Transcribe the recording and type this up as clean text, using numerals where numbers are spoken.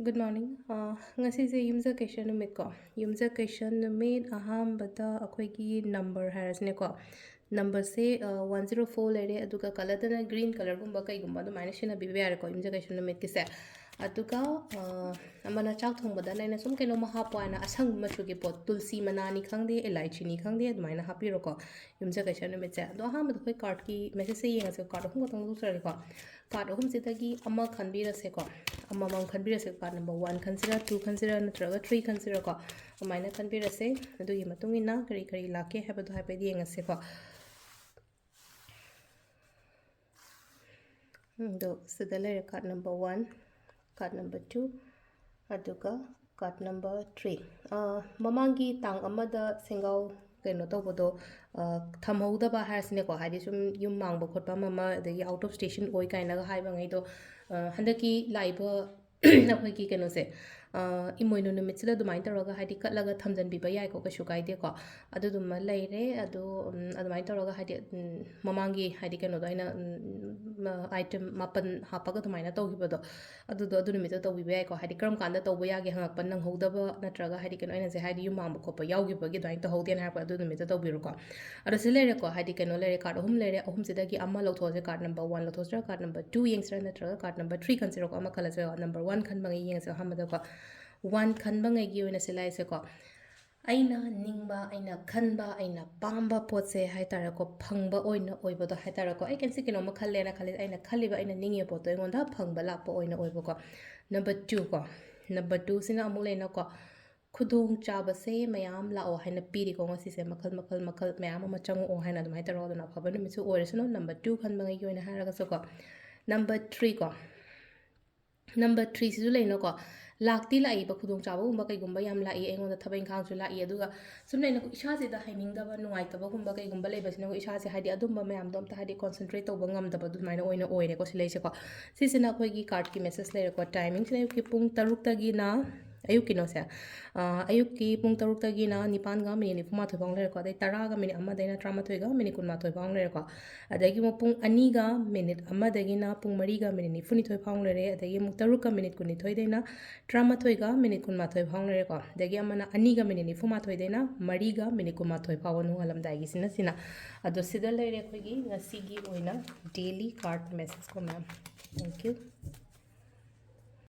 Good morning. Ngasigi yumzakation numit ko. Yumzakation numit ahambada akhoi number harasne ko. Number se 104 lere aduga color dana green color gumba kai gumba do minus na bibi are ko yumzakation numit kise. Aduga amana chak thongba na sum keno mahapo ana asang machugi pot tulsi manani khangde elaichi ni khangde admaina happy roko yumzakation numit se. Do ahambada khoi card ki message se yenga se card hum ko tong dusra ko. Card hum sitagi ama khanbira se ko. Amamam khanbirase card number 1 consider 2 consider natraga 3 consider ko amaina khanbirase adugi matungina kari kari lake habadu habedi yengase ko do sidale card number 1 card number 2 aduga card number 3 mamangi tang amada single keno tawbodo thamhowdaba harsine ko hadi sum yum mangba khotpa mama adagi out of station oi kaina ga haiba ngai do handaki laiba akhoi keno se imoino numit sila dumai taraga hadi katlaga thamjan biba yai ko ka shukai de ko adu dum laire adu adumai taraga hadi mamangi hadi keno do aina item mapan hapaga dumai na tawgiba do adu numit to biba yai ko hadi kram kanda tawba yage hangak pan nang hodaba natraga hadi keno aina se hadi yum mangba khopa yaugiba gi dain to hodian har pa adu numit to biru ko adu silere ko hadi keno lere card ahum sidagi amma lothose card number 1 lothosra card number 2 yengsra natraga card number 3 consider ko ama khala se number 1 khan bangai yengse hamada ko 1 khan bangai gi oina silai se ko aina ningba aina khanba aina pamba potse hai tara ko phangba oina oiba do hai tara ko ai ken sikino ma khalle na khali aina khaliba aina ninge poto engonda phangba la po oina oiba ko number 2 ko number 2 sina amule na ko khudong chaba se mayam la o haina piri ko ngasi se makhal mayam ma changu o haina dum hai tara do na phaba numi su oresno number 2 khan bangai gi oina haraga so ko number 3 ko number 3 sisu leino ko lakti lai ba khudong chaba gumba kai gumba yam lai engonda thabain khang su lai aduga sum leino ko isha se da haining da ba nuai taba gumba kai gumba lei basina ko isha se hadi adumba mayam dom ta hadi concentrate to bangam da ba du maina oina oire ko silai se ko sisina khoi gi card ki message le ko timing se ki pung 6 ta gi na ayuki no se ayuki pung 6 ta gi na nipan ga minute nifuma thobang le ko dai tara ga minute amma daina trama thoi ga minute kun ma thoi bang le ko adagi mo pung ani ga minute amma dagi na pung mari ga minute nifuni thoi bang le re adagi mo 6 ka minute kun ni thoi daina trama thoi ga minute kun ma thoi bang le ko adagi amma na ani ga minute nifuma thoi daina mari ga minute kun ma thoi pawa nu alam dai gi sina ado sida le re khoi gi ngasi gi oina daily card message ko ma'am thank you